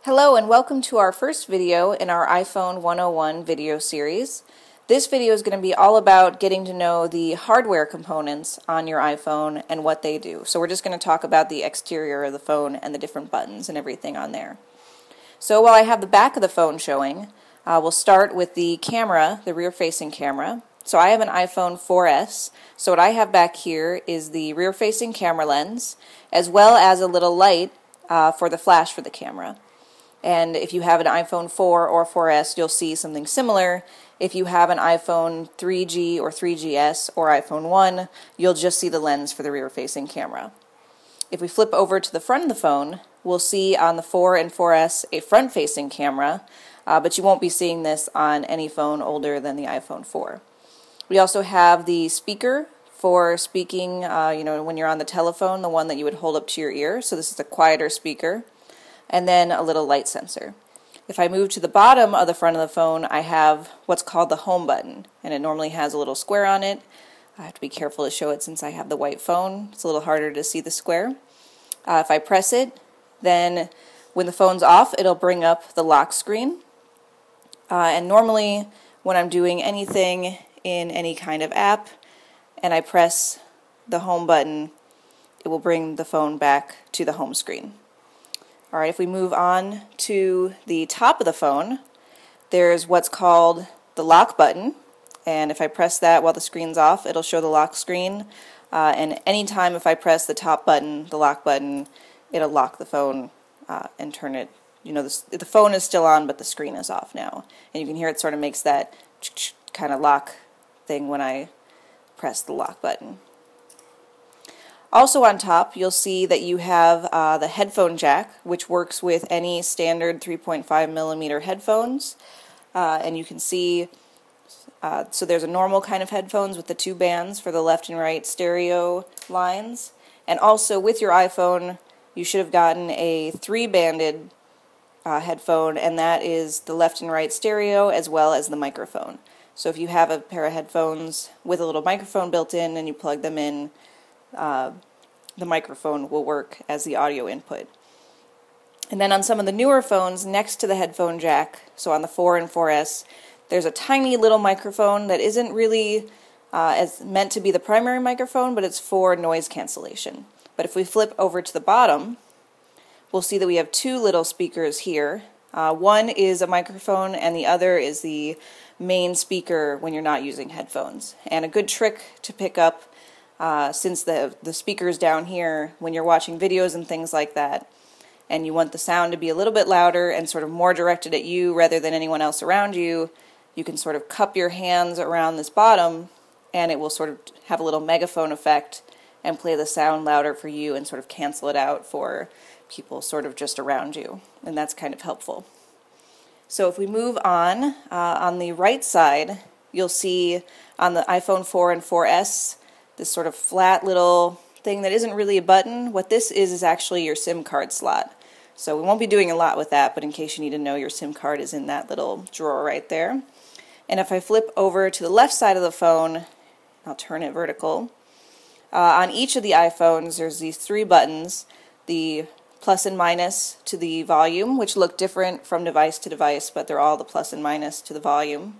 Hello and welcome to our first video in our iPhone 101 video series. This video is going to be all about getting to know the hardware components on your iPhone and what they do. So we're just going to talk about the exterior of the phone and the different buttons and everything on there. So while I have the back of the phone showing, we'll start with the camera, the rear-facing camera. So I have an iPhone 4S, so what I have back here is the rear-facing camera lens, as well as a little light for the flash for the camera. And if you have an iPhone 4 or 4S, you'll see something similar. If you have an iPhone 3G or 3GS or iPhone 1, you'll just see the lens for the rear-facing camera. If we flip over to the front of the phone, we'll see on the 4 and 4S a front-facing camera, but you won't be seeing this on any phone older than the iPhone 4. We also have the speaker for speaking, when you're on the telephone, the one that you would hold up to your ear. So this is a quieter speaker. And then a little light sensor. If I move to the bottom of the front of the phone, I have what's called the home button, and it normally has a little square on it. I have to be careful to show it since I have the white phone. It's a little harder to see the square. If I press it, then when the phone's off, it'll bring up the lock screen. And normally when I'm doing anything in any kind of app and I press the home button, it will bring the phone back to the home screen. Alright, if we move on to the top of the phone, there's what's called the lock button, and if I press that while the screen's off, it'll show the lock screen, and anytime if I press the top button, the lock button, it'll lock the phone and turn it, the phone is still on but the screen is off now, and you can hear it sort of makes that kind of lock thing when I press the lock button. Also on top, you'll see that you have the Headphone Jack, which works with any standard 3.5mm headphones. And you can see, so there's a normal kind of headphones with the two bands for the left and right stereo lines. And also with your iPhone, you should have gotten a 3-banded headphone, and that is the left and right stereo as well as the microphone. So if you have a pair of headphones with a little microphone built in and you plug them in, the microphone will work as the audio input. And then on some of the newer phones next to the headphone jack, so on the 4 and 4S, there's a tiny little microphone that isn't really as meant to be the primary microphone, but it's for noise cancellation. But if we flip over to the bottom, we'll see that we have two little speakers here. One is a microphone and the other is the main speaker when you're not using headphones. And a good trick to pick up since the speaker's down here, when you're watching videos and things like that, and you want the sound to be a little bit louder and sort of more directed at you rather than anyone else around you, you can sort of cup your hands around this bottom and it will sort of have a little megaphone effect and play the sound louder for you and sort of cancel it out for people sort of just around you, and that's kind of helpful. So if we move on the right side, you'll see on the iPhone 4 and 4S this sort of flat little thing that isn't really a button. What this is actually your SIM card slot. So we won't be doing a lot with that, but in case you need to know, your SIM card is in that little drawer right there. And if I flip over to the left side of the phone, I'll turn it vertical. On each of the iPhones, there's these 3 buttons, the plus and minus to the volume, which look different from device to device, but they're all the plus and minus to the volume.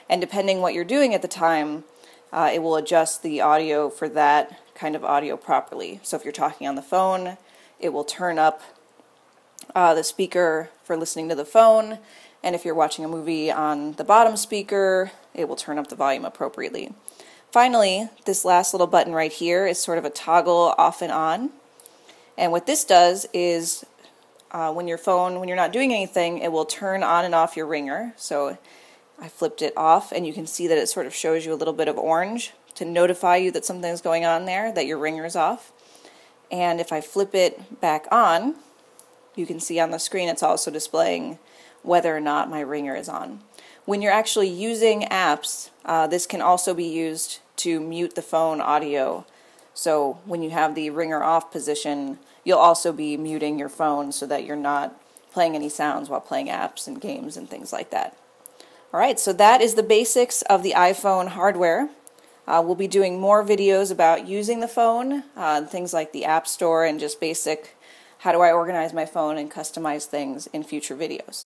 And depending what you're doing at the time, it will adjust the audio for that kind of audio properly. So if you're talking on the phone, it will turn up the speaker for listening to the phone, and if you're watching a movie on the bottom speaker, it will turn up the volume appropriately. Finally, this last little button right here is sort of a toggle off and on, and what this does is when you're not doing anything, it will turn on and off your ringer. So I flipped it off, and you can see that it sort of shows you a little bit of orange to notify you that something's going on there, that your ringer's off. And if I flip it back on, you can see on the screen it's also displaying whether or not my ringer is on. When you're actually using apps, this can also be used to mute the phone audio. So when you have the ringer off position, you'll also be muting your phone so that you're not playing any sounds while playing apps and games and things like that. Alright, so that is the basics of the iPhone hardware. We'll be doing more videos about using the phone, things like the App Store and just basic how do I organize my phone and customize things in future videos.